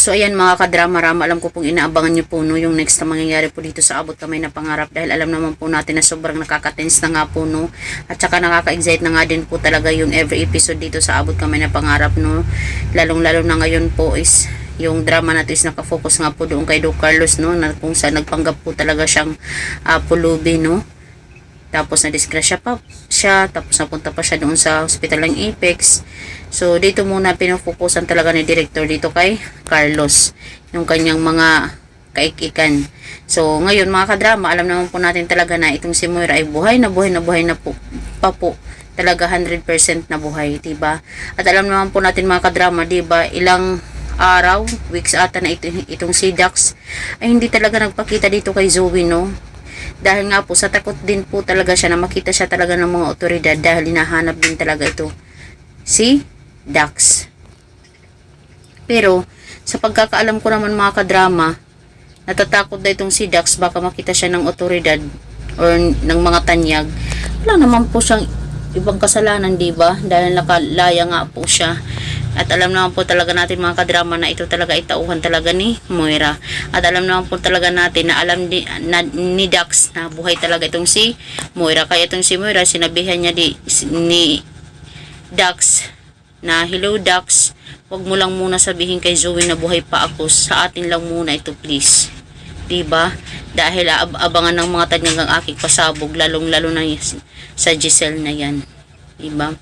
So ayan mga kadrama-rama, alam ko pong inaabangan nyo po no, yung next na mangyayari po dito sa Abot Kamay na Pangarap, dahil alam naman po natin na sobrang nakaka-tense na nga po no, at saka nakaka-excite na nga din po talaga yung every episode dito sa Abot Kamay na Pangarap no, lalong-lalo na ngayon po is yung drama natin is nakafocus nga po doon kay Doc Carlos no, na kung saan nagpanggap po talaga siyang pulubi no. Tapos na-disgrasya pa siya, tapos napunta pa siya doon sa hospital ng Apex. So dito muna pinufokusan talaga ni director dito kay Carlos, yung kanyang mga kaikikan. So ngayon mga kadrama, alam naman po natin talaga na itong si Moira ay buhay na po, pa po. Talaga 100% na buhay, diba? At alam naman po natin mga kadrama, diba, ilang araw, weeks ata na itong si Dax ay hindi talaga nagpakita dito kay Zoe no. Dahil nga po sa takot din po talaga siya na makita siya talaga ng mga otoridad, dahil hinahanap din talaga ito si Dax. Pero sa pagkakaalam ko naman mga kadrama, natatakot na itong si Dax baka makita siya ng otoridad or ng mga tanyag. Wala naman po siyang ibang kasalanan, diba? Dahil nakalaya nga po siya. At alam naman po talaga natin mga kadrama na ito talaga itauhan talaga ni Moira. At alam naman po talaga natin na alam ni Dax na buhay talaga itong si Moira. Kaya itong si Moira, sinabihan niya ni Dax na, "Hello Dax, wag mo lang muna sabihin kay Zoe na buhay pa ako. Sa atin lang muna ito please." Diba? Dahil abangan ng mga tanyag ang aking pasabog, lalong-lalo na sa Giselle na yan. Diba?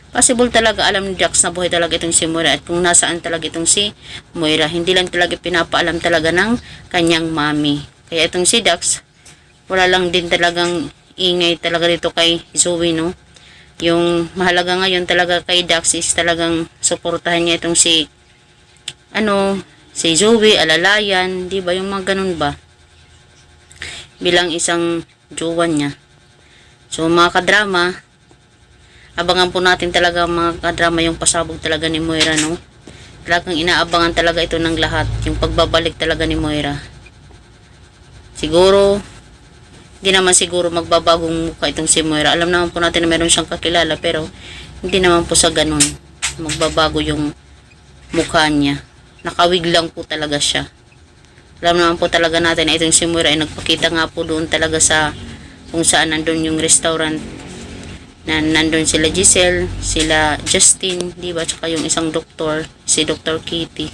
Possible talaga alam ni Dax na buhay talaga itong si Moira, at kung nasaan talaga itong si Moira, hindi lang talaga pinapaalam talaga ng kanyang mami. Kaya itong si Dax, wala lang din talagang ingay talaga dito kay Zoe no. Yung mahalaga ngayon talaga kay Dax is talagang suportahan niya itong si Zoe, alalayan, di ba, yung mga ganun ba, bilang isang jowa niya. So mga kadrama, abangan po natin talaga mga kadrama yung pasabog talaga ni Moira no. Talagang inaabangan talaga ito ng lahat, yung pagbabalik talaga ni Moira. Siguro hindi naman siguro magbabagong mukha itong si Moira. Alam naman po natin na meron siyang kakilala, pero hindi naman po sa ganun magbabago yung mukha niya. Nakawig lang po talaga siya. Alam naman po talaga natin na itong si Moira ay nagpakita nga po doon talaga sa kung saan nandun yung restaurant na nandun sila Giselle, sila Justin, di ba, tsaka yung isang doktor, si Dr. Kitty.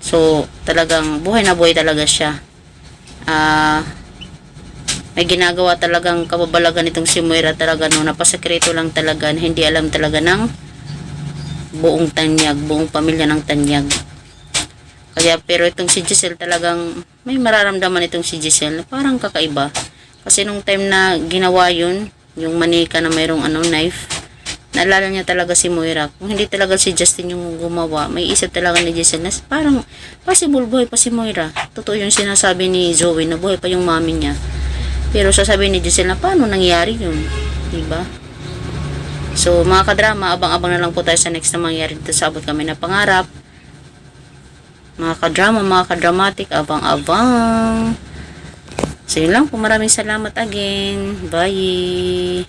So talagang buhay na buhay talaga siya. May ginagawa talagang kababalagan itong si Moira talaga no, napasekreto lang talaga, na hindi alam talaga ng buong tanyag, buong pamilya ng tanyag. Kaya pero itong si Giselle talagang may mararamdaman itong si Giselle na parang kakaiba. Kasi nung time na ginawa yun, yung manika na mayroong knife, naalala niya talaga si Moira. Kung hindi talaga si Justin yung gumawa, may isip talaga ni Giselle na parang possible buhay pa si Moira. Totoo yung sinasabi ni Zoe na buhay pa yung mami niya. Pero sasabihin ni Giselle na paano nangyari yun, diba? So mga kadrama, abang-abang na lang po tayo sa next na mangyari dito sa Abot Kamay na Pangarap. Mga kadrama, mga kadramatic, abang-abang. So yun lang po, maraming salamat again. Bye!